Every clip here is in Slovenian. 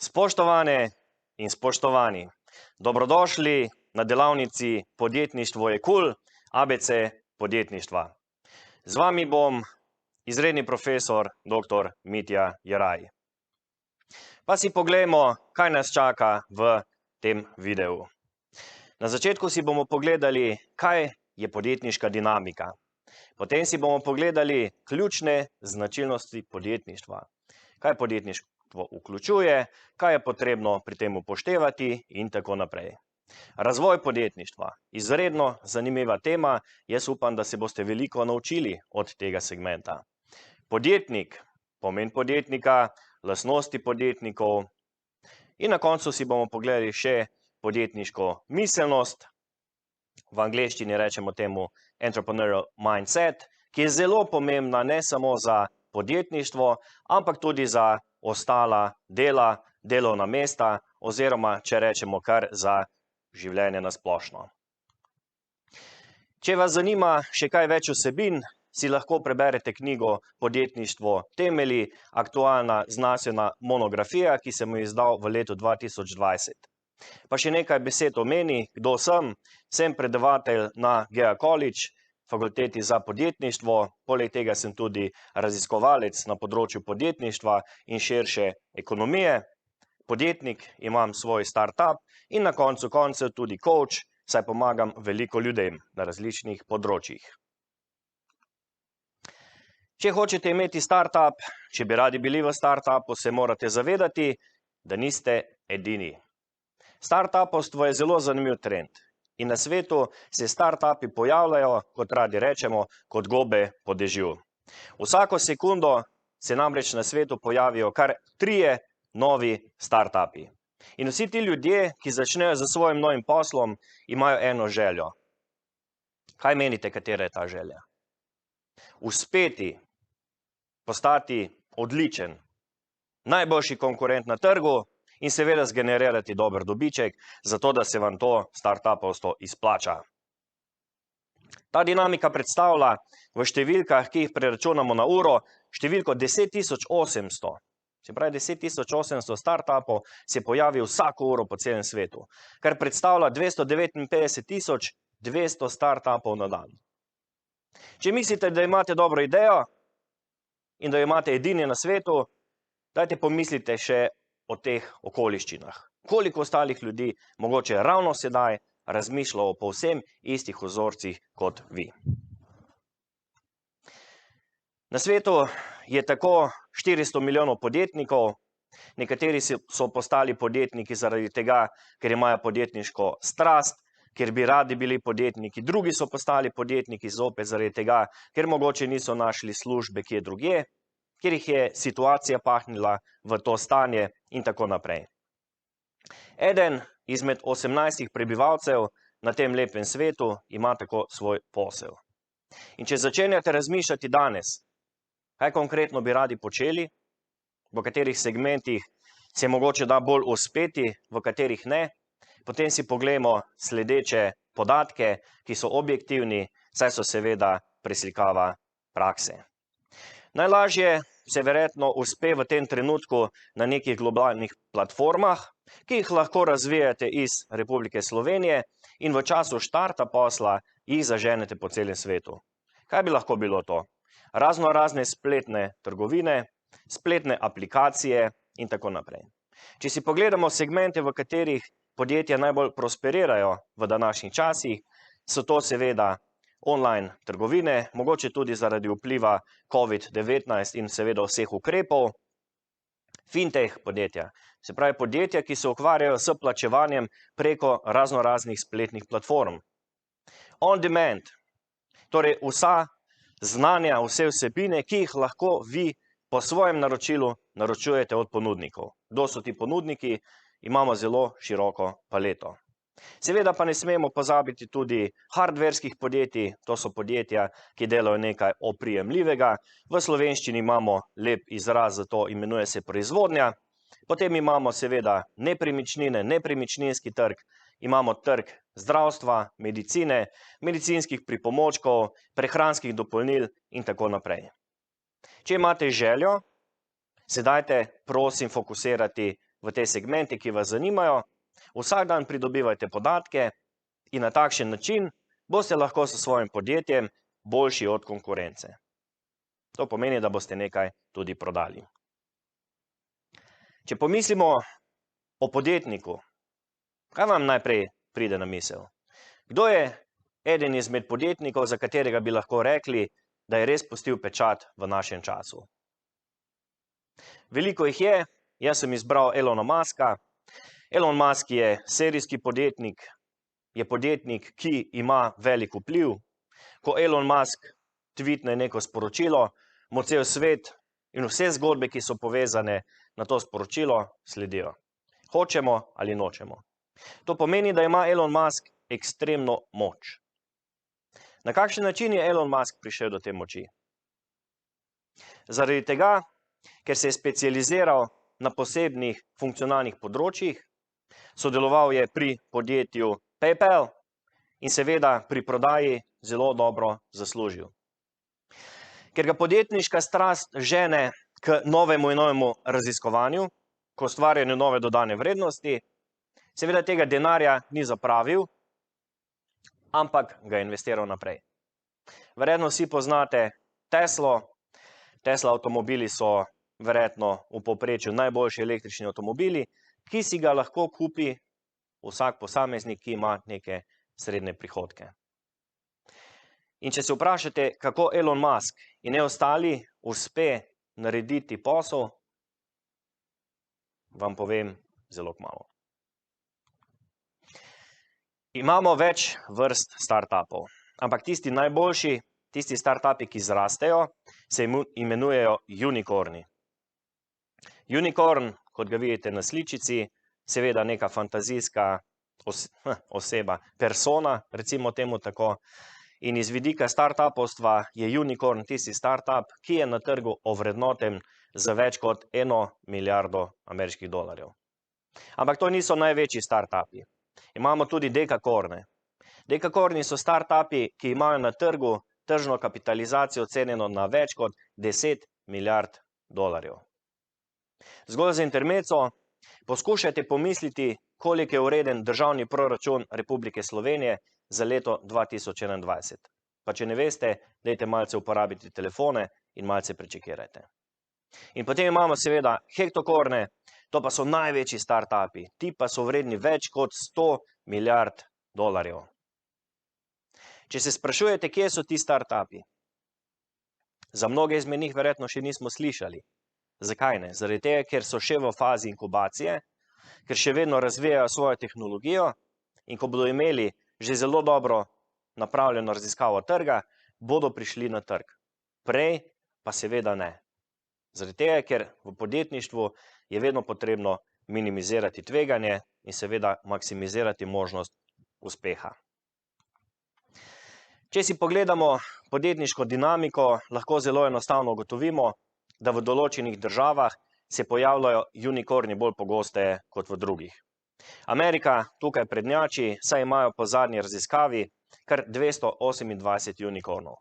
Spoštovane in spoštovani, dobrodošli na delavnici Podjetništvo je kul, ABC podjetništva. Z vami bom izredni profesor dr. Mitja Jeraj. Pa si poglejmo, kaj nas čaka v tem videu. Na začetku si bomo pogledali, kaj je podjetniška dinamika. Potem si bomo pogledali ključne značilnosti podjetništva. Kaj podjetništvo vključuje, kaj je potrebno pri tem upoštevati in tako naprej. Razvoj podjetništva. Izredno zanimiva tema, jaz upam, da se boste veliko naučili od tega segmenta. Podjetnik, pomen podjetnika, lastnosti podjetnikov in na koncu si bomo pogledali še podjetniško miselnost, v angleščini rečemo temu entrepreneurial mindset, ki je zelo pomembna ne samo za podjetništvo, ampak tudi za ostala dela, delovna mesta oziroma, če rečemo kar za življenje na splošno. Če vas zanima še kaj več vsebin, si lahko preberete knjigo Podjetništvo temelji, aktualna znanstvena monografija, ki sem jo izdal v letu 2020. Pa še nekaj besed o meni, kdo sem. Sem predavatelj na GEA College, fakulteti za podjetništvo, poleg tega sem tudi raziskovalec na področju podjetništva in širše ekonomije. Podjetnik, imam svoj startup in na koncu koncev tudi coach, saj pomagam veliko ljudem na različnih področjih. Če hočete imeti startup, če bi radi bili v startupu, se morate zavedati, da niste edini. Startupovstvo je zelo zanimiv trend in na svetu se startupi pojavljajo, kot radi rečemo, kot gobe po dežju. Vsako sekundo se namreč na svetu pojavijo kar 3 novi startupi. In vsi ti ljudje, ki začnejo z svojim novim poslom, imajo eno željo. Kaj menite, katera je ta želja? Uspeti, postati odličen, najboljši konkurent na trgu in seveda zgenerirati dober dobiček, zato da se vam to startupovstvo izplača. Ta dinamika predstavlja v številkah, ki jih preračunamo na uro, številko 10.800. Se pravi, 10.800 startupov se pojavi vsako uro po celem svetu, kar predstavlja 259.200 startupov na dan. Če mislite, da imate dobro idejo in da jo imate edini na svetu, dajte pomislite še o teh okoliščinah. Koliko ostalih ljudi mogoče ravno sedaj razmišlja o povsem istih vzorcih kot vi. Na svetu je tako 400 milijonov podjetnikov, nekateri so postali podjetniki zaradi tega, ker imajo podjetniško strast, ker bi radi bili podjetniki, drugi so postali podjetniki zopet zaradi tega, ker mogoče niso našli službe kje drugje, ker jih je situacija pahnila v to stanje in tako naprej. Eden izmed 18 prebivalcev na tem lepem svetu ima tako svoj posel. In če začenjate razmišljati danes, kaj konkretno bi radi počeli, v katerih segmentih se mogoče da bolj uspeti, v katerih ne, potem si poglejmo sledeče podatke, ki so objektivni, saj so seveda preslikava prakse. Najlažje se verjetno uspe v tem trenutku na nekih globalnih platformah, ki jih lahko razvijate iz Republike Slovenije in v času štarta posla jih zaženete po celem svetu. Kaj bi lahko bilo to? Razne spletne trgovine, spletne aplikacije in tako naprej. Če si pogledamo segmente, v katerih podjetja najbolj prosperirajo v današnjih časih, so to seveda online trgovine, mogoče tudi zaradi vpliva COVID-19 in seveda vseh ukrepov, fintech podjetja, se pravi podjetja, ki se ukvarjajo s plačevanjem preko raznoraznih spletnih platform. On demand, torej vsa znanja, vse vsebine, ki jih lahko vi po svojem naročilu naročujete od ponudnikov. Kdo so ti ponudniki? Imamo zelo široko paleto. Seveda pa ne smemo pozabiti tudi hardverskih podjetij, to so podjetja, ki delajo nekaj oprijemljivega. V slovenščini imamo lep izraz za to, imenuje se proizvodnja. Potem imamo seveda nepremičnine, nepremičninski trg, imamo trg zdravstva, medicine, medicinskih pripomočkov, prehranskih dopolnil in tako naprej. Če imate željo, se dajte prosim fokusirati v te segmente, ki vas zanimajo, vsak dan pridobivajte podatke in na takšen način boste lahko s svojim podjetjem boljši od konkurence. To pomeni, da boste nekaj tudi prodali. Če pomislimo o podjetniku, kaj vam najprej pride na misel? Kdo je eden izmed podjetnikov, za katerega bi lahko rekli, da je res pustil pečat v našem času? Veliko jih je, jaz sem izbral Elona Muska. Elon Musk je serijski podjetnik, je podjetnik, ki ima velik vpliv. Ko Elon Musk tweetne neko sporočilo, mu cel svet in vse zgodbe, ki so povezane na to sporočilo, sledijo. Hočemo ali nočemo. To pomeni, da ima Elon Musk ekstremno moč. Na kakšen način je Elon Musk prišel do te moči? Zaradi tega, ker se je specializiral na posebnih funkcionalnih področjih, sodeloval je pri podjetju PayPal in seveda pri prodaji zelo dobro zaslužil. Ker ga podjetniška strast žene k novemu in novemu raziskovanju, k ustvarjanju nove dodane vrednosti, seveda tega denarja ni zapravil, ampak ga je investiral naprej. Verjetno vsi poznate Teslo. Tesla avtomobili so verjetno v povprečju najboljši električni avtomobili, ki si ga lahko kupi vsak posameznik, ki ima neke srednje prihodke. In če se vprašate, kako Elon Musk in ne ostali uspe narediti posel, vam povem zelo kmalu. Imamo več vrst startupov, ampak tisti najboljši, tisti startupi, ki zrastejo, se imenujejo unicorni. Unicorn, kot ga vidite na sličici, seveda neka fantazijska oseba, persona, recimo temu tako. In iz vidika startupovstva je unicorn tisti startup, ki je na trgu ovrednoten za več kot 1 milijardo ameriških dolarjev. Ampak to niso največji startupi. Imamo tudi dekakorne. Dekakorni so startupi, ki imajo na trgu tržno kapitalizacijo ocenjeno na več kot 10 milijard dolarjev. Zgolj za intermezzo, poskušajte pomisliti, koliko je vreden državni proračun Republike Slovenije za leto 2021. Pa če ne veste, dajte malce uporabiti telefone in malce prečekirajte. In potem imamo seveda hektokorne, to pa so največji startupi, ti pa so vredni več kot 100 milijard dolarjev. Če se sprašujete, kje so ti startupi, za mnoge izmed njih verjetno še nismo slišali. Zakaj ne? Zaradi tega, ker so še v fazi inkubacije, ker še vedno razvijajo svojo tehnologijo in ko bodo imeli že zelo dobro napravljeno raziskavo trga, bodo prišli na trg. Prej pa seveda ne. Zaradi tega, ker v podjetništvu je vedno potrebno minimizirati tveganje in seveda maksimizirati možnost uspeha. Če si pogledamo podjetniško dinamiko, lahko zelo enostavno ugotovimo, da v določenih državah se pojavljajo unicorni bolj pogosteje kot v drugih. Amerika tukaj prednjači, saj imajo po zadnji raziskavi kar 228 unicornov.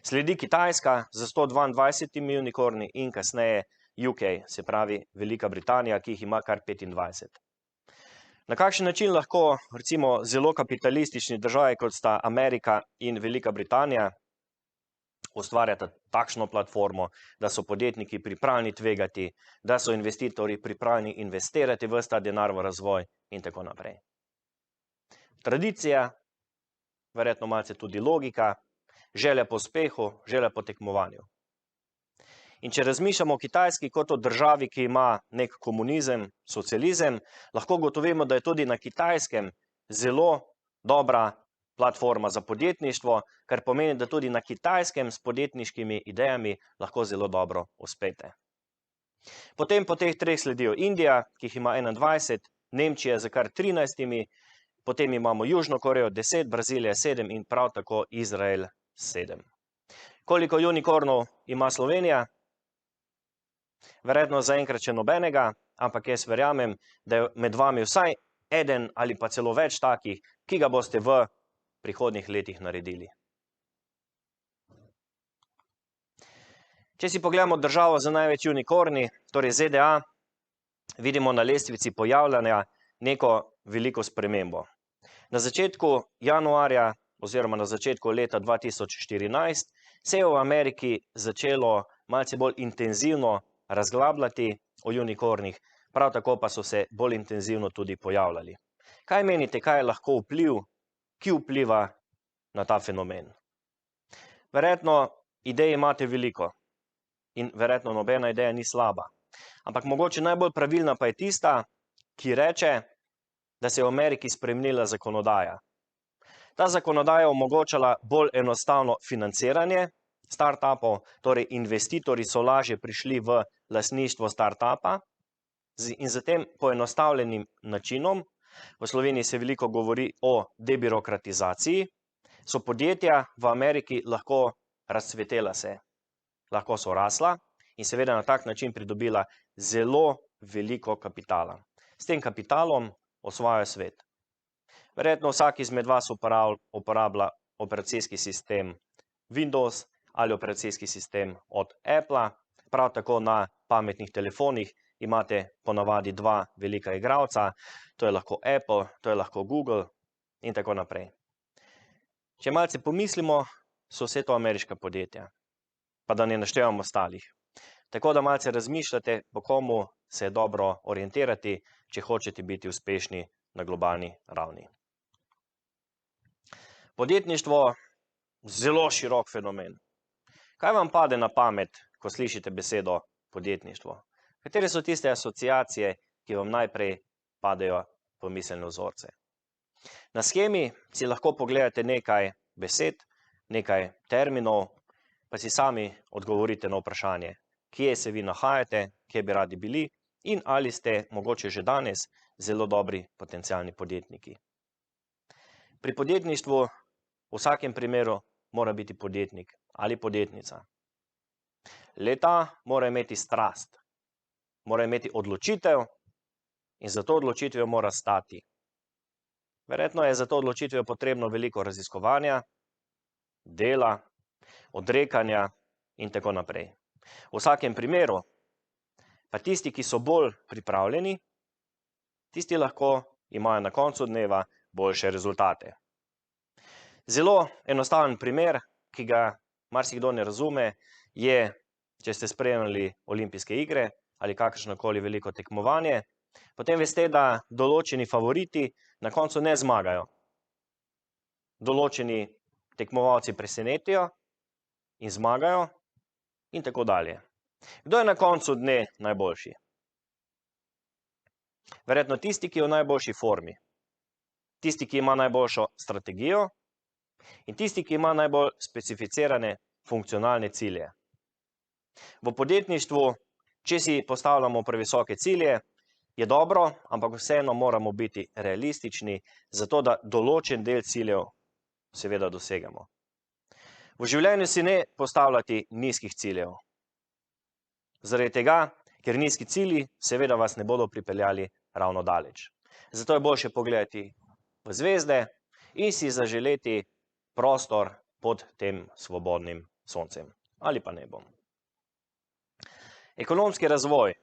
Sledi Kitajska z 122 unicorni in kasneje UK, se pravi Velika Britanija, ki jih ima kar 25. Na kakšen način lahko recimo zelo kapitalistični države, kot sta Amerika in Velika Britanija, ustvarjata takšno platformo, da so podjetniki pripravljeni tvegati, da so investitorji pripravljeni investirati ves ta denar v razvoj in tako naprej. Tradicija, verjetno malce tudi logika, želja po uspehu, želja po tekmovanju. In če razmišljamo o Kitajski kot o državi, ki ima nek komunizem, socializem, lahko ugotovimo, da je tudi na Kitajskem zelo dobra platforma za podjetništvo, kar pomeni, da tudi na Kitajskem s podjetniškimi idejami lahko zelo dobro uspete. Potem po teh treh sledijo Indija, ki jih ima 21, Nemčija z kar 13, potem imamo Južno Korejo 10, Brazilija 7 in prav tako Izrael 7. Koliko unicornov ima Slovenija? Verjetno zaenkrat še nobenega, ampak jaz verjamem, da je med vami vsaj eden ali pa celo več takih, ki ga boste v prihodnjih letih naredili. Če si pogledamo državo z največ unicorni, torej ZDA, vidimo na lestvici pojavljanja neko veliko spremembo. Na začetku januarja oziroma na začetku leta 2014 se je v Ameriki začelo malce bolj intenzivno razglabljati o unikornih, prav tako pa so se bolj intenzivno tudi pojavljali. Kaj menite, kaj je lahko vpliv, ki vpliva na ta fenomen? Verjetno idej imate veliko in verjetno nobena ideja ni slaba. Ampak mogoče najbolj pravilna pa je tista, ki reče, da se je v Ameriki spremenila zakonodaja. Ta zakonodaja je omogočala bolj enostavno financiranje startupov, torej investitorji so lažje prišli v lastništvo startupa in z tem poenostavljenim načinom, v Sloveniji se veliko govori o debirokratizaciji, so podjetja v Ameriki lahko razcvetela se, lahko so rasla in seveda na tak način pridobila zelo veliko kapitala. S tem kapitalom osvajajo svet. Verjetno vsak izmed vas uporablja operacijski sistem Windows ali operacijski sistem od Apple, prav tako na pametnih telefonih imate ponavadi dva velika igralca, to je lahko Apple, to je lahko Google in tako naprej. Če malce pomislimo, so vse to ameriška podjetja, pa da ne naštevamo ostalih. Tako da malce razmišljate, po komu se je dobro orientirati, če hočete biti uspešni na globalni ravni. Podjetništvo, zelo širok fenomen. Kaj vam pade na pamet, ko slišite besedo podjetništvo? Katere so tiste asociacije, ki vam najprej padejo v miselne vzorce? Na shemi si lahko pogledate nekaj besed, nekaj terminov, pa si sami odgovorite na vprašanje, kje se vi nahajate, kje bi radi bili in ali ste mogoče že danes zelo dobri potencialni podjetniki. Pri podjetništvu v vsakem primeru mora biti podjetnik ali podjetnica. Le-ta mora imeti strast, mora imeti odločitev in za to odločitvijo mora stati. Verjetno je za to odločitvijo potrebno veliko raziskovanja, dela, odrekanja in tako naprej. V vsakem primeru pa tisti, ki so bolj pripravljeni, tisti lahko imajo na koncu dneva boljše rezultate. Zelo enostaven primer, ki ga marsikdo ne razume, je, če ste spremljali olimpijske igre ali kakršnokoli veliko tekmovanje, potem veste, da določeni favoriti na koncu ne zmagajo. Določeni tekmovalci presenetijo in zmagajo in tako dalje. Kdo je na koncu dne najboljši? Verjetno tisti, ki je v najboljši formi. Tisti, ki ima najboljšo strategijo in tisti, ki ima najbolj specificirane funkcionalne cilje. V podjetništvu, če si postavljamo previsoke cilje, je dobro, ampak vseeno moramo biti realistični, zato da določen del ciljev seveda dosegamo. V življenju si ne postavljati nizkih ciljev. Zaradi tega, ker nizki cilji seveda vas ne bodo pripeljali ravno daleč. Zato je boljše pogledati v zvezde in si zaželeti prostor pod tem svobodnim soncem ali pa nebom. Ekonomski razvoj.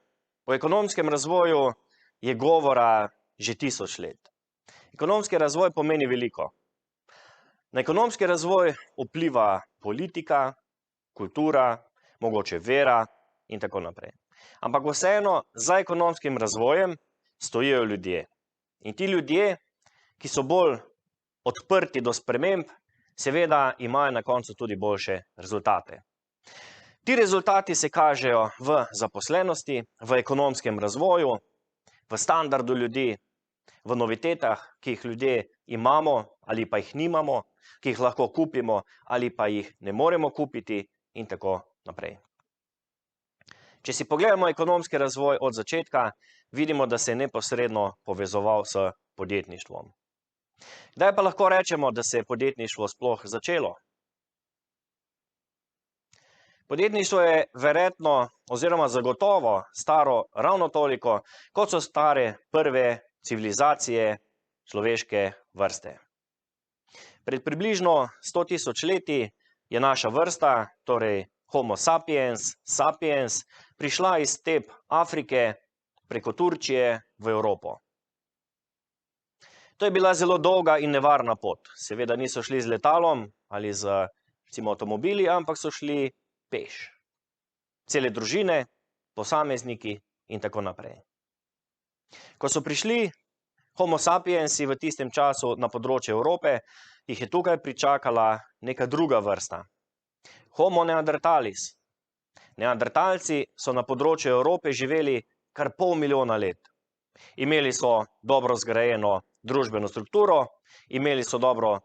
O ekonomskem razvoju je govora že 1000 let. Ekonomski razvoj pomeni veliko. Na ekonomski razvoj vpliva politika, kultura, mogoče vera in tako naprej. Ampak vseeno za ekonomskim razvojem stojijo ljudje. In ti ljudje, ki so bolj odprti do sprememb, seveda imajo na koncu tudi boljše rezultate. Ti rezultati se kažejo v zaposlenosti, v ekonomskem razvoju, v standardu ljudi, v novitetah, ki jih ljudje imamo ali pa jih nimamo, ki jih lahko kupimo ali pa jih ne moremo kupiti in tako naprej. Če si pogledamo ekonomski razvoj od začetka, vidimo, da se je neposredno povezoval s podjetništvom. Kdaj pa lahko rečemo, da se je podjetništvo sploh začelo? Podjetništvo je verjetno oziroma zagotovo staro ravno toliko, kot so stare prve civilizacije človeške vrste. Pred približno 100 000 leti je naša vrsta, torej Homo sapiens, sapiens, prišla iz step Afrike preko Turčije v Evropo. To je bila zelo dolga in nevarna pot. Seveda niso šli z letalom ali z recimo avtomobili, ampak so šli peš. Cele družine, posamezniki in tako naprej. Ko so prišli Homo sapiensi v tistem času na področje Evrope, jih je tukaj pričakala neka druga vrsta. Homo neanderthalis. Neandertalci so na področju Evrope živeli kar 500 milijona let. Imeli so dobro zgrajeno družbeno strukturo, imeli so dobro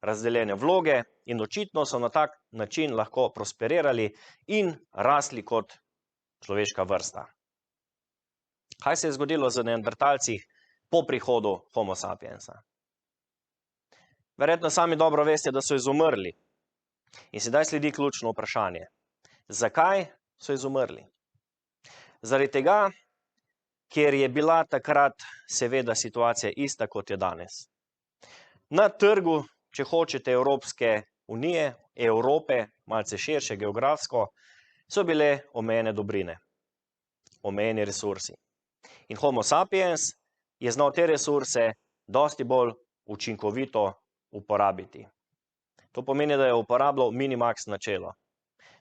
razdeljene vloge in očitno so na tak način lahko prosperirali in rasli kot človeška vrsta. Kaj se je zgodilo z neandertalci po prihodu Homo sapiensa? Verjetno sami dobro veste, da so izumrli. In sedaj sledi ključno vprašanje. Zakaj so izumrli? Zaradi tega, ker je bila takrat seveda situacija ista, kot je danes. Na trgu, če hočete, Evropske unije, Evrope, malce širše geografsko, so bile omejene dobrine, omejeni resursi. In Homo sapiens je znal te resurse dosti bolj učinkovito uporabiti. To pomeni, da je uporabljal minimax načelo.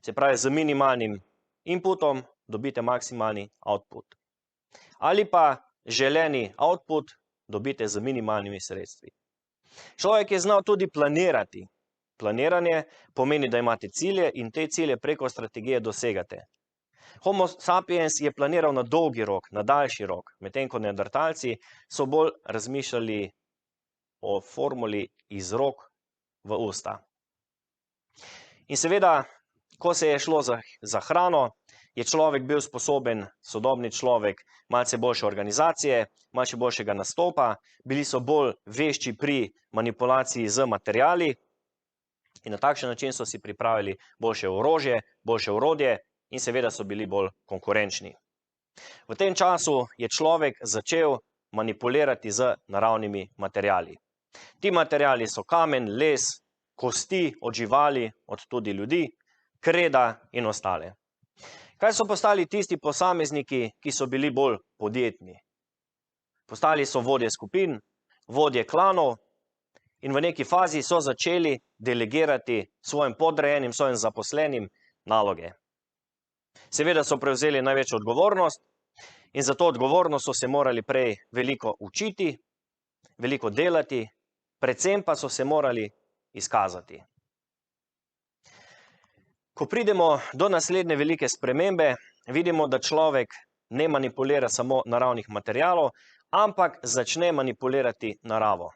Se pravi, z minimalnim inputom dobite maksimalni output. Ali pa želeni output dobite z minimalnimi sredstvi. Človek je znal tudi planirati. Planiranje pomeni, da imate cilje in te cilje preko strategije dosegate. Homo sapiens je planiral na dolgi rok, na daljši rok, medtem ko neandertalci so bolj razmišljali o formuli iz rok v usta. In seveda, ko se je šlo za hrano, je človek bil sposoben, sodobni človek, malce boljše organizacije, malce boljšega nastopa, bili so bolj vešči pri manipulaciji z materiali in na takšen način so si pripravili boljše orožje, boljše orodje in seveda so bili bolj konkurenčni. V tem času je človek začel manipulirati z naravnimi materiali. Ti materiali so kamen, les, kosti od živali, od tudi ljudi, kreda in ostale. Kaj so postali tisti posamezniki, ki so bili bolj podjetni? Postali so vodje skupin, vodje klanov in v neki fazi so začeli delegirati svojim podrejenim, svojim zaposlenim naloge. Seveda so prevzeli največjo odgovornost in za to odgovornost so se morali prej veliko učiti, veliko delati, predvsem pa so se morali izkazati. Ko pridemo do naslednje velike spremembe, vidimo, da človek ne manipulira samo naravnih materialov, ampak začne manipulirati naravo.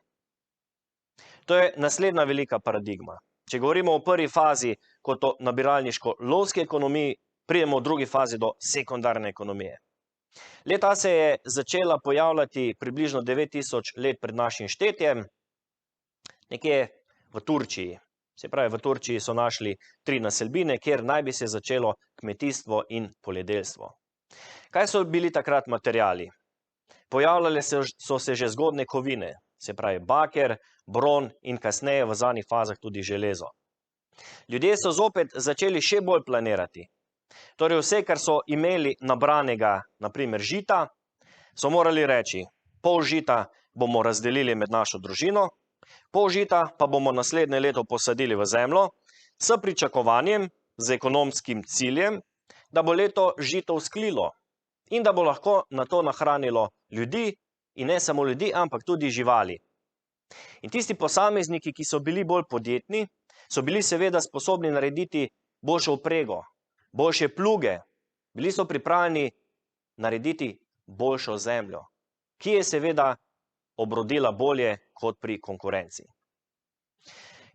To je naslednja velika paradigma. Če govorimo o prvi fazi kot o nabiralniško-lovski ekonomiji, pridemo v drugi fazi do sekundarne ekonomije. Leta se je začela pojavljati približno 9000 let pred našim štetjem, nekje v Turčiji. Se pravi, v Turčiji so našli 3 naselbine, kjer naj bi se začelo kmetijstvo in poljedelstvo. Kaj so bili takrat materiali? Pojavljale so se že zgodne kovine, se pravi baker, bron in kasneje v zadnjih fazah tudi železo. Ljudje so zopet začeli še bolj planirati. Torej vse, kar so imeli nabranega, naprimer žita, so morali reči, pol žita bomo razdelili med našo družino, pol žita pa bomo naslednje leto posadili v zemljo s pričakovanjem, z ekonomskim ciljem, da bo leto žito vzklilo in da bo lahko na to nahranilo ljudi in ne samo ljudi, ampak tudi živali. In tisti posamezniki, ki so bili bolj podjetni, so bili seveda sposobni narediti boljšo vprego, boljše pluge, bili so pripravljeni narediti boljšo zemljo, ki je seveda obrodila bolje kot pri konkurenci.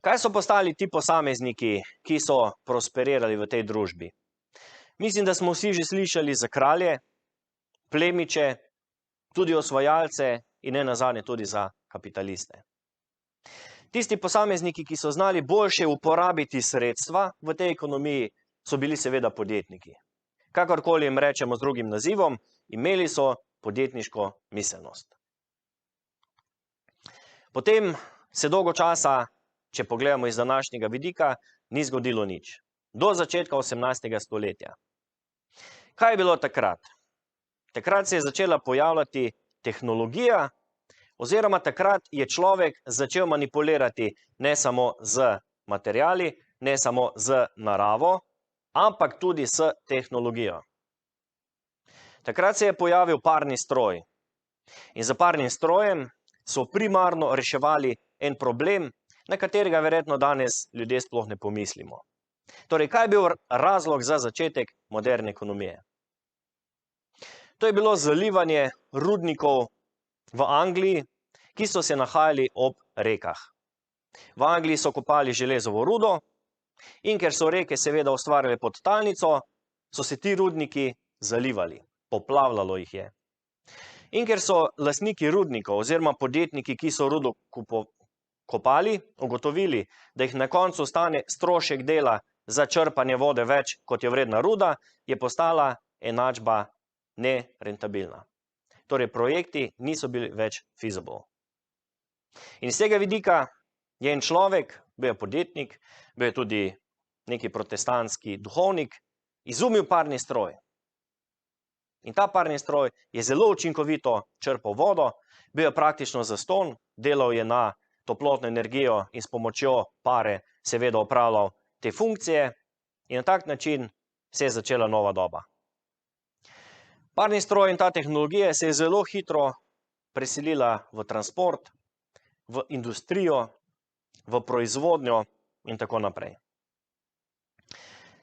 Kaj so postali ti posamezniki, ki so prosperirali v tej družbi? Mislim, da smo vsi že slišali za kralje, plemiče, tudi osvajalce in ne nazadnje tudi za kapitaliste. Tisti posamezniki, ki so znali boljše uporabiti sredstva v tej ekonomiji, so bili seveda podjetniki. Kakorkoli jim rečemo z drugim nazivom, imeli so podjetniško miselnost. Potem se dolgo časa, če pogledamo iz današnjega vidika, ni zgodilo nič. Do začetka 18. stoletja. Kaj je bilo takrat? Takrat se je začela pojavljati tehnologija, oziroma takrat je človek začel manipulirati ne samo z materiali, ne samo z naravo, ampak tudi s tehnologijo. Takrat se je pojavil parni stroj in za parnim strojem so primarno reševali en problem, na katerega verjetno danes ljudje sploh ne pomislimo. Torej, kaj je bil razlog za začetek moderne ekonomije? To je bilo zalivanje rudnikov v Angliji, ki so se nahajali ob rekah. V Angliji so kopali železovo rudo in ker so reke seveda ustvarjale podtalnico, so se ti rudniki zalivali, poplavljalo jih je. In ker so lastniki rudnikov oziroma podjetniki, ki so rudo kopali, ugotovili, da jih na koncu stane strošek dela za črpanje vode več, kot je vredna ruda, je postala enačba nerentabilna. Torej, projekti niso bili več feasible. In iz tega vidika je en človek, bil je podjetnik, bil je tudi neki protestantski duhovnik, izumil parni stroj. In ta parni stroj je zelo učinkovito črpal vodo, bil je praktično zastonj, delal je na toplotno energijo in s pomočjo pare seveda opravljal te funkcije in na tak način se je začela nova doba. Parni stroj in ta tehnologija se je zelo hitro preselila v transport, v industrijo, v proizvodnjo in tako naprej.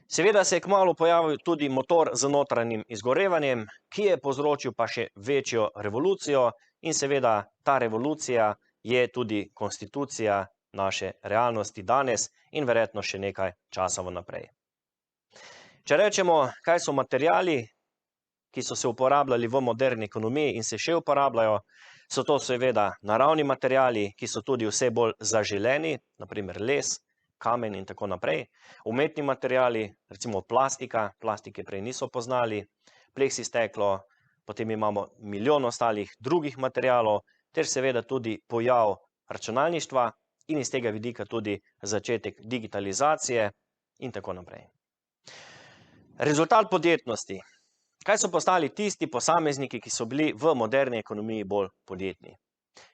Seveda se je kmalu pojavil tudi motor z notranjim izgorevanjem, ki je povzročil pa še večjo revolucijo in seveda ta revolucija je tudi konstitucija naše realnosti danes in verjetno še nekaj časa vnaprej. Če rečemo, kaj so materiali, ki so se uporabljali v moderni ekonomiji in se še uporabljajo, so to seveda naravni materiali, ki so tudi vse bolj zaželeni, naprimer les, kamen in tako naprej. Umetni materiali, recimo plastika, plastike prej niso poznali, pleksisteklo, potem imamo milijon ostalih drugih materialov, ter seveda tudi pojav računalništva in iz tega vidika tudi začetek digitalizacije in tako naprej. Rezultat podjetnosti. Kaj so postali tisti posamezniki, ki so bili v moderni ekonomiji bolj podjetni?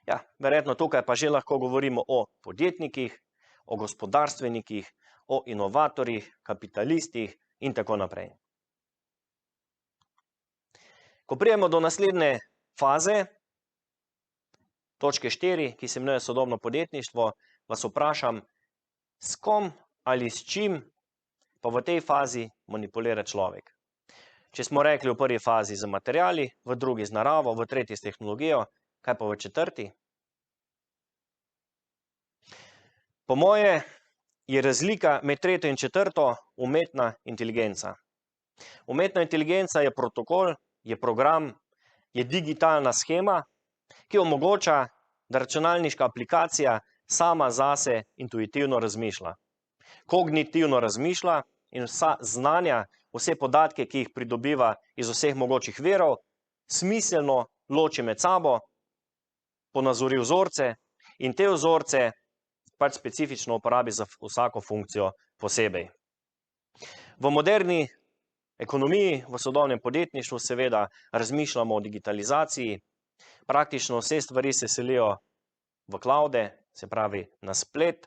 Ja, verjetno tukaj pa že lahko govorimo o podjetnikih, o gospodarstvenikih, o inovatorjih, kapitalistih in tako naprej. Ko pridemo do naslednje faze, točke 4, ki se imenuje sodobno podjetništvo, vas vprašam, s kom ali s čim pa v tej fazi manipulira človek. Če smo rekli v prvi fazi z materiali, v drugi z naravo, v tretji s tehnologijo, kaj pa v četrti? Po moje je razlika med tretjo in četrto umetna inteligenca. Umetna inteligenca je protokol, je program, je digitalna shema, ki omogoča, da računalniška aplikacija sama zase intuitivno razmišlja. Kognitivno razmišlja in vsa znanja, vse podatke, ki jih pridobiva iz vseh mogočih virov, smiselno loči med sabo, ponazori vzorce in te vzorce pač specifično uporabi za vsako funkcijo posebej. V moderni ekonomiji, v sodobnem podjetništvu seveda razmišljamo o digitalizaciji, praktično vse stvari se selijo v cloude, se pravi na splet,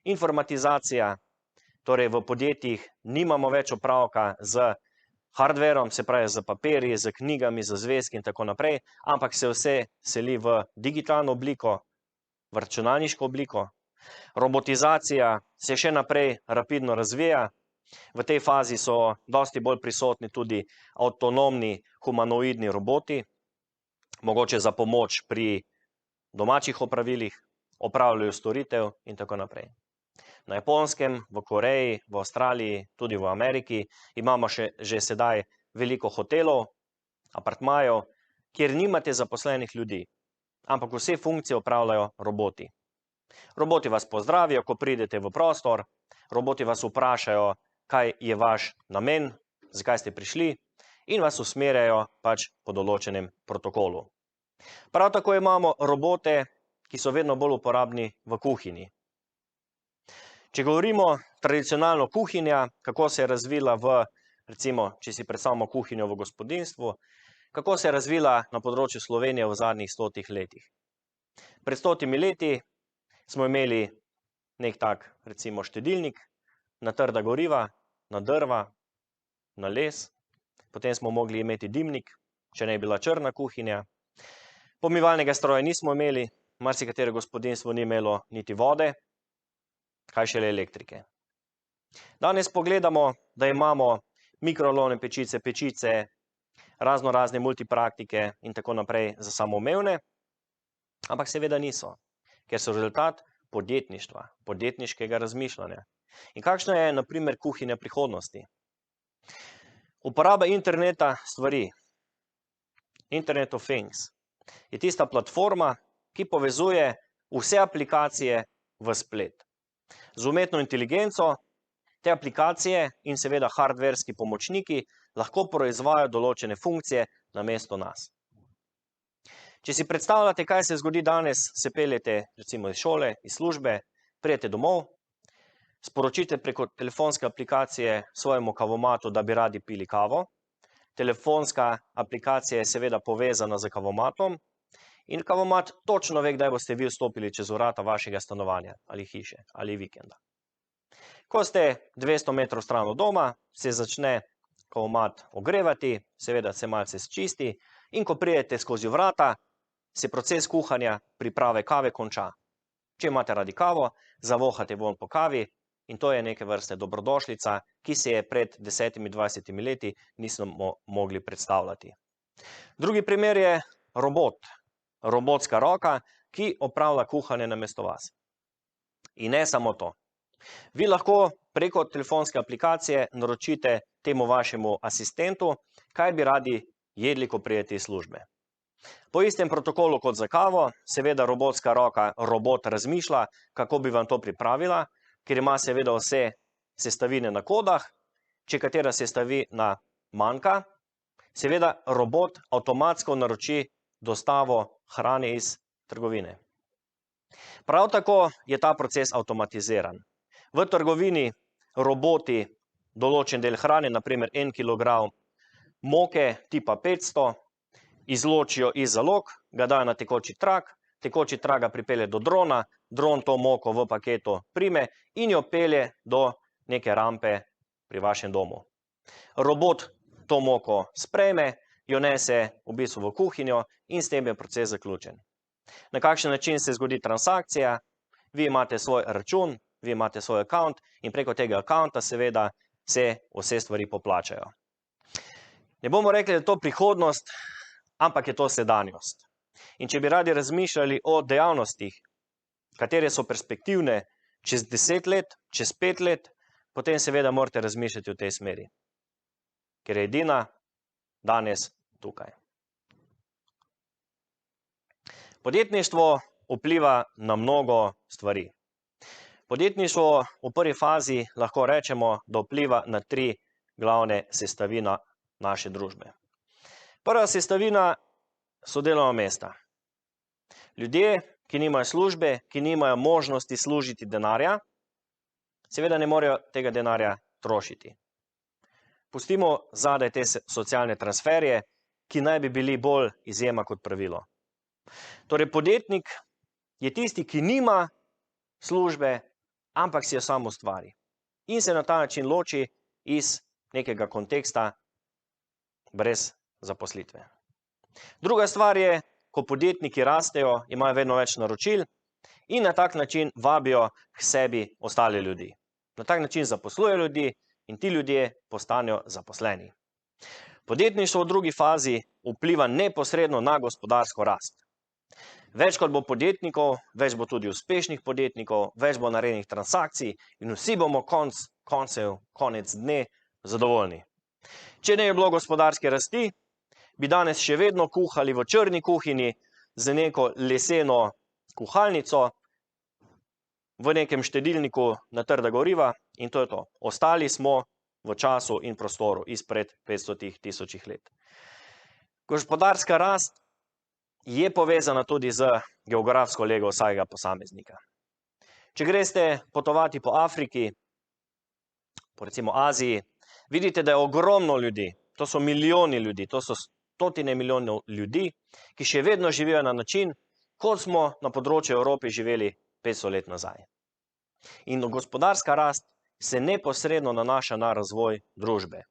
informatizacija, torej v podjetjih nimamo več opravka z hardverom, se pravi z papirji, z knjigami, z zvezki in tako naprej, ampak se vse seli v digitalno obliko, v računalniško obliko. Robotizacija se še naprej rapidno razvija, v tej fazi so dosti bolj prisotni tudi avtonomni humanoidni roboti, mogoče za pomoč pri domačih opravilih, opravljajo storitev in tako naprej. Na Japonskem, v Koreji, v Avstraliji, tudi v Ameriki imamo že sedaj veliko hotelov, apartmajev, kjer nimate zaposlenih ljudi, ampak vse funkcije opravljajo roboti. Roboti vas pozdravijo, ko pridete v prostor, roboti vas vprašajo, kaj je vaš namen, zakaj ste prišli in vas usmerjajo pač po določenem protokolu. Prav tako imamo robote, ki so vedno bolj uporabni v kuhinji. Če govorimo tradicionalno kuhinja, kako se je razvila v, recimo, če si predstavimo kuhinjo v gospodinjstvu, kako se je razvila na področju Slovenije v zadnjih 100 letih. Pred 100 leti smo imeli nek tak, recimo, štedilnik na trda goriva, na drva, na les, potem smo mogli imeti dimnik, če ne je bila črna kuhinja. Pomivalnega stroja nismo imeli, marsikatero gospodinjstvo ni imelo niti vode, kaj šele elektrike. Danes pogledamo, da imamo mikrovalovne pečice, pečice, razne multipraktike in tako naprej za samoumevne, ampak seveda niso, ker so rezultat podjetništva, podjetniškega razmišljanja. In kakšna je, na primer, kuhinja prihodnosti? Uporaba interneta stvari, Internet of Things, je tista platforma, ki povezuje vse aplikacije v splet. Z umetno inteligenco te aplikacije in seveda hardverski pomočniki lahko proizvajajo določene funkcije namesto nas. Če si predstavljate, kaj se zgodi danes, se peljete recimo iz šole, iz službe, pridete domov, sporočite preko telefonske aplikacije svojemu kavomatu, da bi radi pili kavo. Telefonska aplikacija je seveda povezana z kavomatom in kavomat točno ve, kdaj boste vi vstopili čez vrata vašega stanovanja ali hiše ali vikenda. Ko ste 200 metrov stran od doma, se začne kavomat ogrevati, seveda se malce sčisti in ko pridete skozi vrata, se proces kuhanja priprave kave konča. Če imate radi kavo, zavohate vonj po kavi in to je neke vrste dobrodošlica, ki se je pred 10-20 leti nismo mogli predstavljati. Drugi primer je robot, robotska roka, ki opravlja kuhanje namesto vas. In ne samo to. Vi lahko preko telefonske aplikacije naročite temu vašemu asistentu, kaj bi radi jedli, ko pridete iz službe. Po istem protokolu kot za kavo, seveda robotska roka, robot razmišlja, kako bi vam to pripravila, ker ima seveda vse sestavine na kodah, če katera sestavina manjka, seveda robot avtomatsko naroči dostavo hrane iz trgovine. Prav tako je ta proces avtomatiziran. V trgovini roboti določen del hrane, naprimer 1 kilogram moke tipa 500, izločijo iz zalog, ga dajo na tekoči trak ga pripelje do drona, dron to moko v paketu prime in jo pelje do neke rampe pri vašem domu. Robot to moko sprejme, jo nese v bistvu v kuhinjo in s tem je proces zaključen. Na kakšen način se zgodi transakcija? Vi imate svoj račun, vi imate svoj account in preko tega accounta seveda se vse stvari poplačajo. Ne bomo rekli, da je to prihodnost, ampak je to sedanjost. In če bi radi razmišljali o dejavnostih, katere so perspektivne čez 10 let, čez 5 let, potem seveda morate razmišljati v tej smeri, ker je edina danes tukaj. Podjetništvo vpliva na mnogo stvari. Podjetništvo v prvi fazi lahko rečemo, da vpliva na 3 glavne sestavine naše družbe. Prva sestavina so delovna mesta. Ljudje, ki nimajo službe, ki nimajo možnosti služiti denarja, seveda ne morejo tega denarja trošiti. Pustimo zadaj te socialne transferje, ki naj bi bili bolj izjema kot pravilo. Torej, podjetnik je tisti, ki nima službe, ampak si jo sam ustvari. In se na ta način loči iz nekega konteksta brez zaposlitve. Druga stvar je, ko podjetniki rastejo, imajo vedno več naročil in na tak način vabijo k sebi ostale ljudi. Na tak način zaposlujejo ljudi in ti ljudje postanejo zaposleni. Podjetništvo v drugi fazi vpliva neposredno na gospodarsko rast. Več kot bo podjetnikov, več bo tudi uspešnih podjetnikov, več bo narejenih transakcij in vsi bomo konec dne zadovoljni. Če ne bi bilo gospodarske rasti, bi danes še vedno kuhali v črni kuhinji z neko leseno kuhalnico v nekem štedilniku na trda goriva in to je to. Ostali smo v času in prostoru izpred 500 tisočih let. Gospodarska rast je povezana tudi z geografsko lego vsakega posameznika. Če greste potovati po Afriki, po recimo Aziji, vidite, da je ogromno ljudi, to so milijoni ljudi, to stotine milijonov ljudi, ki še vedno živijo na način, kot smo na področju Evrope živeli 500 let nazaj. In gospodarska rast se neposredno nanaša na razvoj družbe.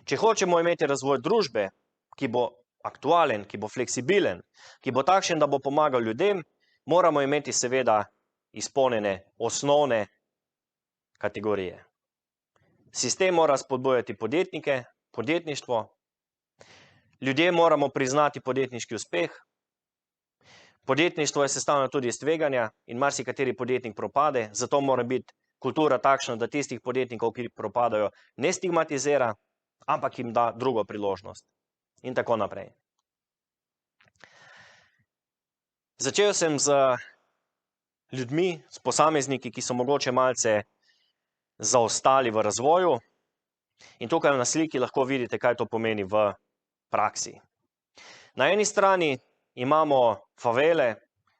Če hočemo imeti razvoj družbe, ki bo aktualen, ki bo fleksibilen, ki bo takšen, da bo pomagal ljudem, moramo imeti seveda izpolnjene osnovne kategorije. Sistem mora spodbujati podjetnike, podjetništvo, ljudje moramo priznati podjetniški uspeh, podjetništvo je sestavljeno tudi iz tveganja in marsikateri podjetnik propade, zato mora biti kultura takšna, da tistih podjetnikov, ki propadajo, ne stigmatizira, ampak jim da drugo priložnost. In tako naprej. Začel sem z ljudmi, s posamezniki, ki so mogoče malce zaostali v razvoju. In tukaj na sliki lahko vidite, kaj to pomeni v praksi. Na eni strani imamo favele,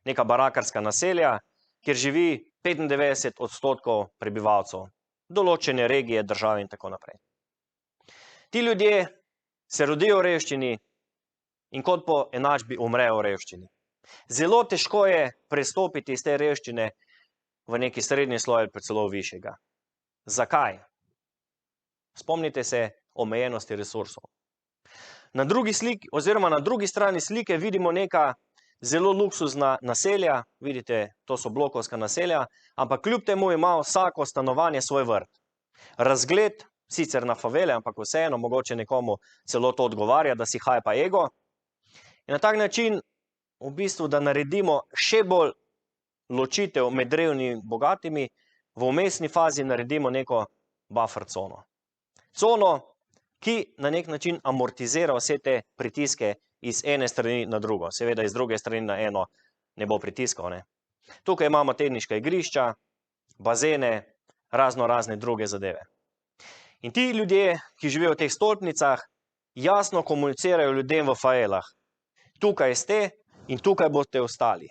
neka barakarska naselja, kjer živi 95% prebivalcev, določene regije, države in tako naprej. Ti ljudje se rodijo v revščini in kot po enačbi umrejo v revščini. Zelo težko je prestopiti iz te revščine v neki srednji sloj ali pa celo višjega. Zakaj? Spomnite se omejenosti resursov. Na drugi sliki, oziroma na drugi strani slike vidimo neka zelo luksuzna naselja, vidite, to so blokovska naselja, ampak kljub temu ima vsako stanovanje svoj vrt. Razgled, sicer na favele, ampak vseeno, mogoče nekomu celo to odgovarja, da si haja pa ego. In na tak način, v bistvu, da naredimo še bolj ločitev med revnimi in bogatimi, v vmesni fazi naredimo neko buffer cono. Cono, ki na nek način amortizira vse te pritiske iz ene strani na drugo. Seveda iz druge strani na eno ne bo pritiskal. Ne? Tukaj imamo teniška igrišča, bazene, razne druge zadeve. In ti ljudje, ki živijo v teh stolpnicah, jasno komunicirajo ljudem v favelah. Tukaj ste in tukaj boste ostali.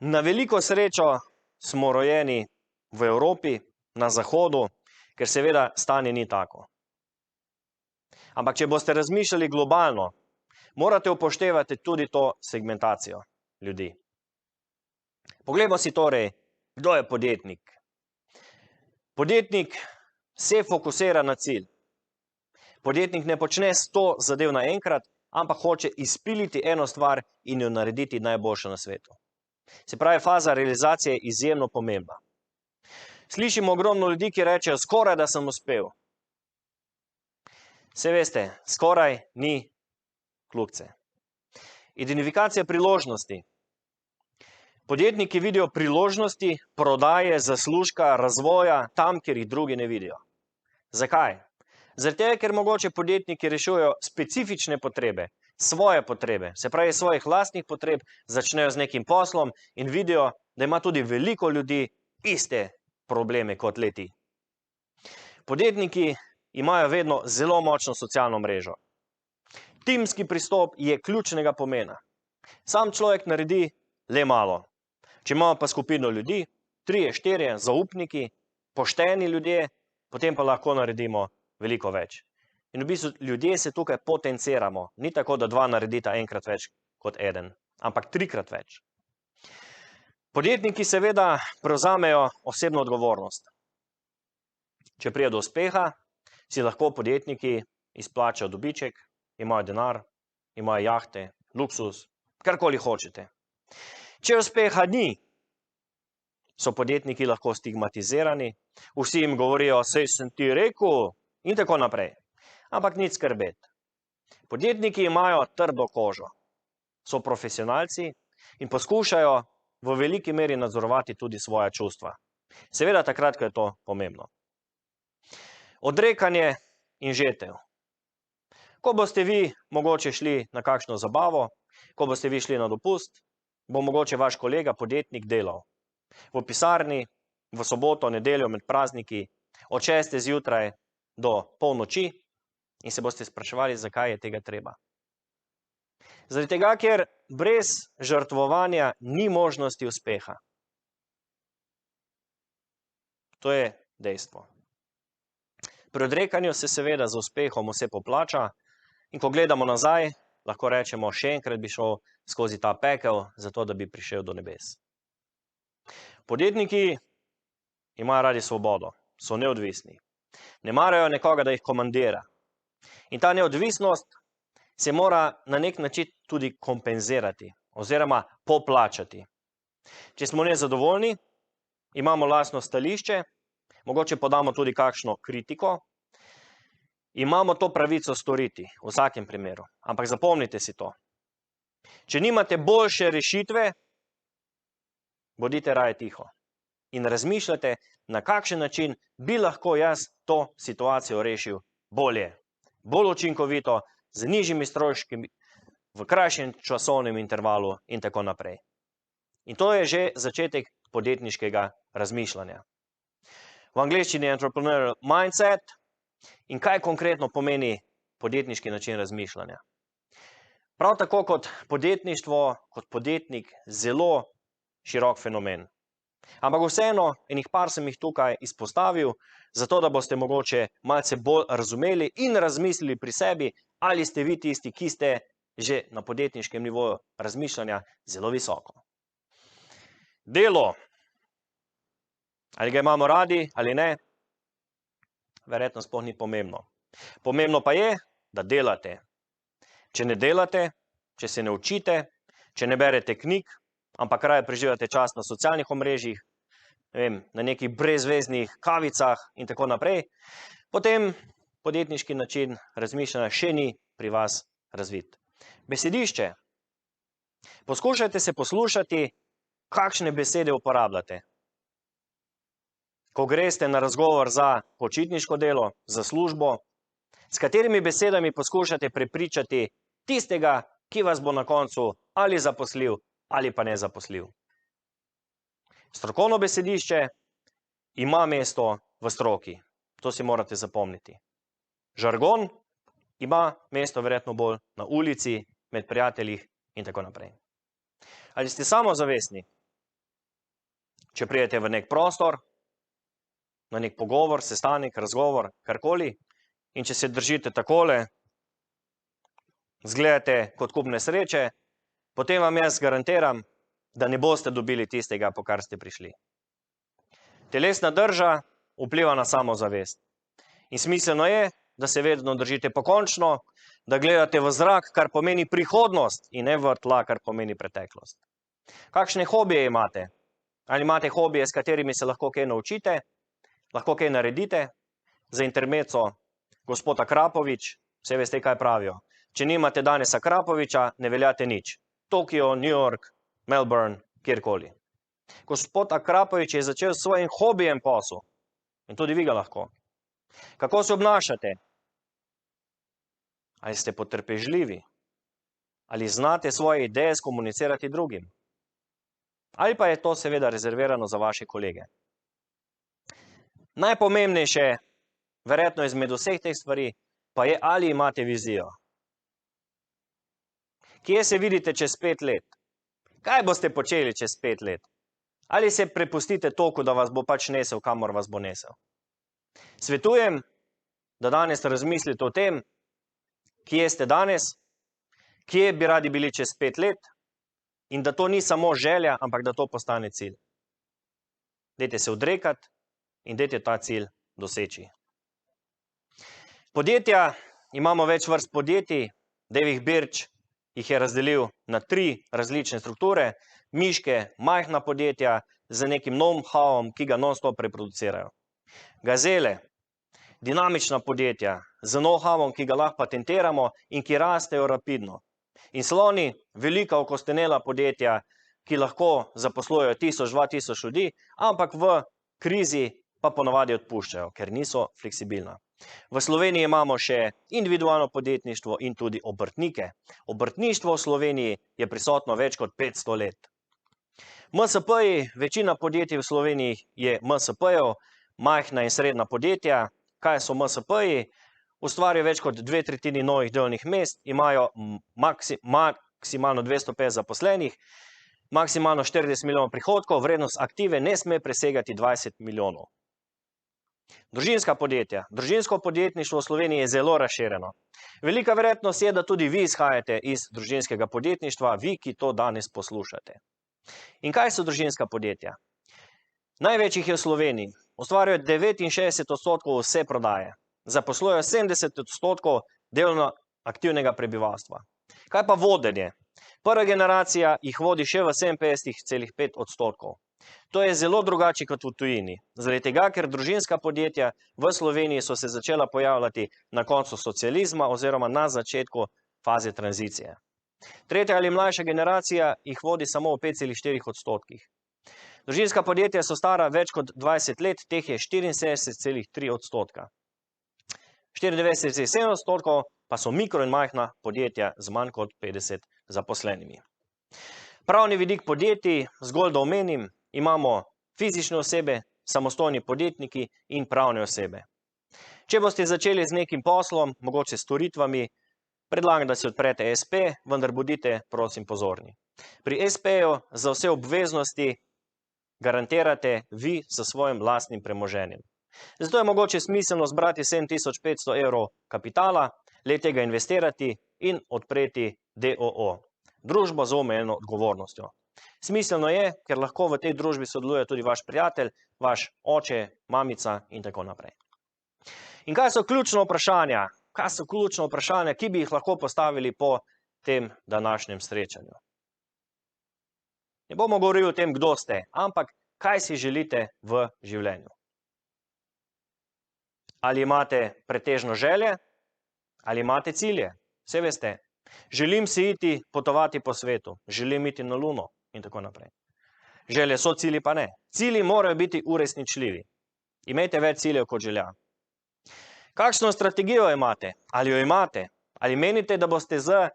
Na veliko srečo smo rojeni v Evropi, na Zahodu, ker seveda stanje ni tako. Ampak če boste razmišljali globalno, morate upoštevati tudi to segmentacijo ljudi. Poglejmo si torej, kdo je podjetnik. Podjetnik se fokusira na cilj. Podjetnik ne počne 100 zadev naenkrat, ampak hoče izpiliti eno stvar in jo narediti najboljšo na svetu. Se pravi, faza realizacije je izjemno pomembna. Slišimo ogromno ljudi, ki rečejo, skoraj da sem uspel. Saj veste, skoraj ni kljukice. Identifikacija priložnosti. Podjetniki vidijo priložnosti, prodaje, zaslužka, razvoja tam, kjer jih drugi ne vidijo. Zakaj? Zaradi tega, ker mogoče podjetniki rešujejo specifične potrebe, svoje potrebe, se pravi svojih lastnih potreb, začnejo z nekim poslom in vidijo, da ima tudi veliko ljudi iste probleme kot leti. Podjetniki imajo vedno zelo močno socialno mrežo. Timski pristop je ključnega pomena. Sam človek naredi le malo. Če imamo pa skupino ljudi, 3, 4 zaupniki, pošteni ljudje, potem pa lahko naredimo veliko več. In v bistvu ljudje se tukaj potenciramo. Ni tako, da 2 naredita enkrat več kot 1, ampak 3-krat več. Podjetniki seveda prevzamejo osebno odgovornost. Če pride do uspeha, si lahko podjetniki izplačajo dobiček, imajo denar, imajo jahte, luksuz, karkoli hočete. Če uspeha ni, so podjetniki lahko stigmatizirani, vsi jim govorijo, saj sem ti rekel, in tako naprej. Ampak nič skrbeti. Podjetniki imajo trdo kožo, so profesionalci in poskušajo v veliki meri nadzorovati tudi svoja čustva. Seveda takrat, ko je to pomembno. Odrekanje in žetev. Ko boste vi mogoče šli na kakšno zabavo, ko boste vi šli na dopust, bo mogoče vaš kolega, podjetnik delal. V pisarni, v soboto, nedeljo, med prazniki, od 6. zjutraj do polnoči in se boste spraševali, zakaj je tega treba. Zaradi tega, ker brez žrtvovanja ni možnosti uspeha. To je dejstvo. Pri odrekanju se seveda z uspehom vse poplača in ko gledamo nazaj, lahko rečemo, še enkrat bi šel skozi ta pekel, zato da bi prišel do nebes. Podjetniki imajo radi svobodo, so neodvisni. Ne marajo nekoga, da jih komandira. In ta neodvisnost se mora na nek način tudi kompenzirati oziroma poplačati. Če smo nezadovoljni, imamo lastno stališče, mogoče podamo tudi kakšno kritiko, imamo to pravico storiti v vsakem primeru. Ampak zapomnite si to. Če nimate boljše rešitve, bodite raje tiho in razmišljate, na kakšen način bi lahko jaz to situacijo rešil bolje, bolj učinkovito, z nižjimi stroški, v krajšem časovnem intervalu in tako naprej. In to je že začetek podjetniškega razmišljanja. V angleščini je entrepreneurial mindset in kaj konkretno pomeni podjetniški način razmišljanja. Prav tako kot podjetništvo, kot podjetnik, zelo širok fenomen. Ampak vseeno, enih par sem jih tukaj izpostavil, zato da boste mogoče malce bolj razumeli in razmislili pri sebi, ali ste vi tisti, ki ste že na podjetniškem nivoju razmišljanja zelo visoko. Delo. Ali ga imamo radi ali ne, verjetno sploh ni pomembno. Pomembno pa je, da delate. Če ne delate, če se ne učite, če ne berete knjig, ampak raje preživljate čas na socialnih omrežjih, na nekih brezveznih kavicah in tako naprej, potem podjetniški način razmišljanja še ni pri vas razvit. Besedišče. Poskušajte se poslušati, kakšne besede uporabljate. Ko greste na razgovor za počitniško delo, za službo, s katerimi besedami poskušate prepričati tistega, ki vas bo na koncu ali zaposlil ali pa ne zaposlil. Strokovno besedišče ima mesto v stroki. To si morate zapomniti. Žargon ima mesto verjetno bolj na ulici, med prijateljih in tako naprej. Ali ste samozavestni? Če prijete v nek prostor, na nek pogovor, sestanek, razgovor, karkoli, in če se držite takole, zgledate kot kup nesreče, potem vam jaz garantiram, da ne boste dobili tistega, po kar ste prišli. Telesna drža vpliva na samozavest. In smiselno je, da se vedno držite pokončno, da gledate v zrak, kar pomeni prihodnost, in ne v tla, kar pomeni preteklost. Kakšne hobije imate? Ali imate hobije, s katerimi se lahko kaj naučite, lahko kaj naredite? Za intermezzo gospod Akrapovič, vse veste, kaj pravijo. Če nimate danes Akrapoviča, ne veljate nič. Tokio, New York, Melbourne, kjerkoli. Gospod Akrapovič je začel s svojim hobijem posel. In tudi vi ga lahko. Kako se obnašate? Ali ste potrpežljivi? Ali znate svoje ideje skomunicirati drugim? Ali pa je to seveda rezervirano za vaše kolege? Najpomembnejše, verjetno izmed vseh teh stvari, pa je, ali imate vizijo. Kje se vidite čez 5 let? Kaj boste počeli čez 5 let? Ali se prepustite toku, da vas bo pač nesel, kamor vas bo nesel? Svetujem, da danes razmislite o tem, kje ste danes, kje bi radi bili čez 5 let in da to ni samo želja, ampak da to postane cilj. Dajte se odrekati in dajte ta cilj doseči. Podjetja, imamo več vrst podjetij, David Birch jih je razdelil na 3 različne strukture, miške, majhna podjetja z nekim know-howom, ki ga non-stop reproducirajo. Gazele, dinamična podjetja z know-howom, ki ga lahko patentiramo in ki rastejo rapidno. In sloni, velika okostenela podjetja, ki lahko zaposlujejo 1000-2000 ljudi, ampak v krizi pa ponavadi odpuščajo, ker niso fleksibilna. V Sloveniji imamo še individualno podjetništvo in tudi obrtnike. Obrtništvo v Sloveniji je prisotno več kot 500 let. MSP-ji, večina podjetij v Sloveniji je MSP-jev, majhna in srednja podjetja. Kaj so MSP-ji? Ustvarjajo več kot 2/3 novih delovnih mest, imajo maksimalno 250 zaposlenih, maksimalno 40 milijonov prihodkov, vrednost aktive ne sme presegati 20 milijonov. Družinska podjetja. Družinsko podjetništvo v Sloveniji je zelo razširjeno. Velika verjetnost je, da tudi vi izhajate iz družinskega podjetništva, vi, ki to danes poslušate. In kaj so družinska podjetja? Največ jih je v Sloveniji. Ustvarjajo 69% vse prodaje. Zaposlujejo 70% delovno aktivnega prebivalstva. Kaj pa vodenje? Prva generacija jih vodi še v 57,5%. To je zelo drugače kot v tujini. Zaradi tega, ker družinska podjetja v Sloveniji so se začela pojavljati na koncu socializma oziroma na začetku faze tranzicije. Tretja ali mlajša generacija jih vodi samo v 5,4%. Družinska podjetja so stara več kot 20 let, teh je 64,3%. 94,7% pa so mikro in majhna podjetja z manj kot 50 zaposlenimi. Pravni vidik podjetij, zgolj da omenim, imamo fizične osebe, samostojni podjetniki in pravne osebe. Če boste začeli z nekim poslom, mogoče s storitvami, predlagam, da si odprete SP, vendar bodite, prosim, pozorni. Pri SP-ju za vse obveznosti garantirate vi s svojim lastnim premoženjem. Zato je mogoče smiselno zbrati 7500 evrov kapitala, le-tega investirati in odpreti DOO, družbo z omejeno odgovornostjo. Smiselno je, ker lahko v tej družbi sodeluje tudi vaš prijatelj, vaš oče, mamica in tako naprej. In kaj so ključna vprašanja? Kaj so ključna vprašanja, ki bi jih lahko postavili po tem današnjem srečanju? Ne bomo govorili o tem, kdo ste, ampak kaj si želite v življenju. Ali imate pretežno želje, ali imate cilje? Vse veste. Želim si iti potovati po svetu, želim iti na Luno in tako naprej. Želje so, cilji pa ne. Cilji morajo biti uresničljivi. Imejte več ciljev kot želja. Kakšno strategijo imate? Ali jo imate? Ali menite, da boste z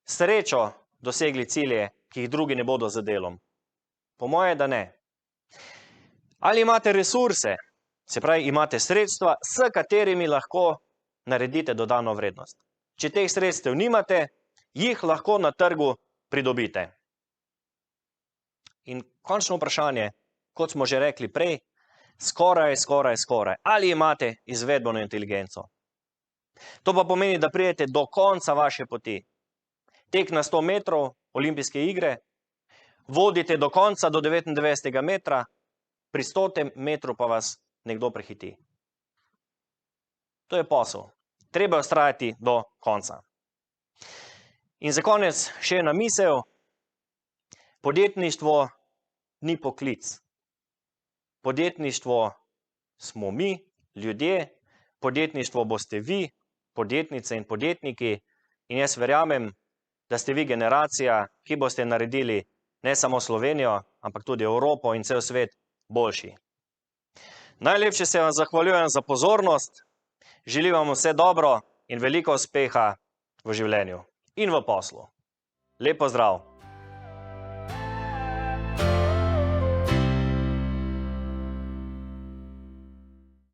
srečo dosegli cilje, ki jih drugi ne bodo z delom? Po moje, da ne. Ali imate resurse? Se pravi, imate sredstva, s katerimi lahko naredite dodano vrednost. Če teh sredstev nimate, jih lahko na trgu pridobite. In končno vprašanje, kot smo že rekli prej, skoraj. Ali imate izvedbeno inteligenco? To pa pomeni, da pridete do konca vaše poti. Tek na 100 metrov, olimpijske igre, vodite do konca, do 99. metra, pri 100. metru pa vas nekdo prehiti. To je posel. Treba je vztrajati do konca. In za konec še ena misel. Podjetništvo ni poklic. Podjetništvo smo mi, ljudje, podjetništvo boste vi, podjetnice in podjetniki, in jaz verjamem, da ste vi generacija, ki boste naredili ne samo Slovenijo, ampak tudi Evropo in cel svet boljši. Najlepše se vam zahvaljujem za pozornost, želim vam vse dobro in veliko uspeha v življenju in v poslu. Lep pozdrav!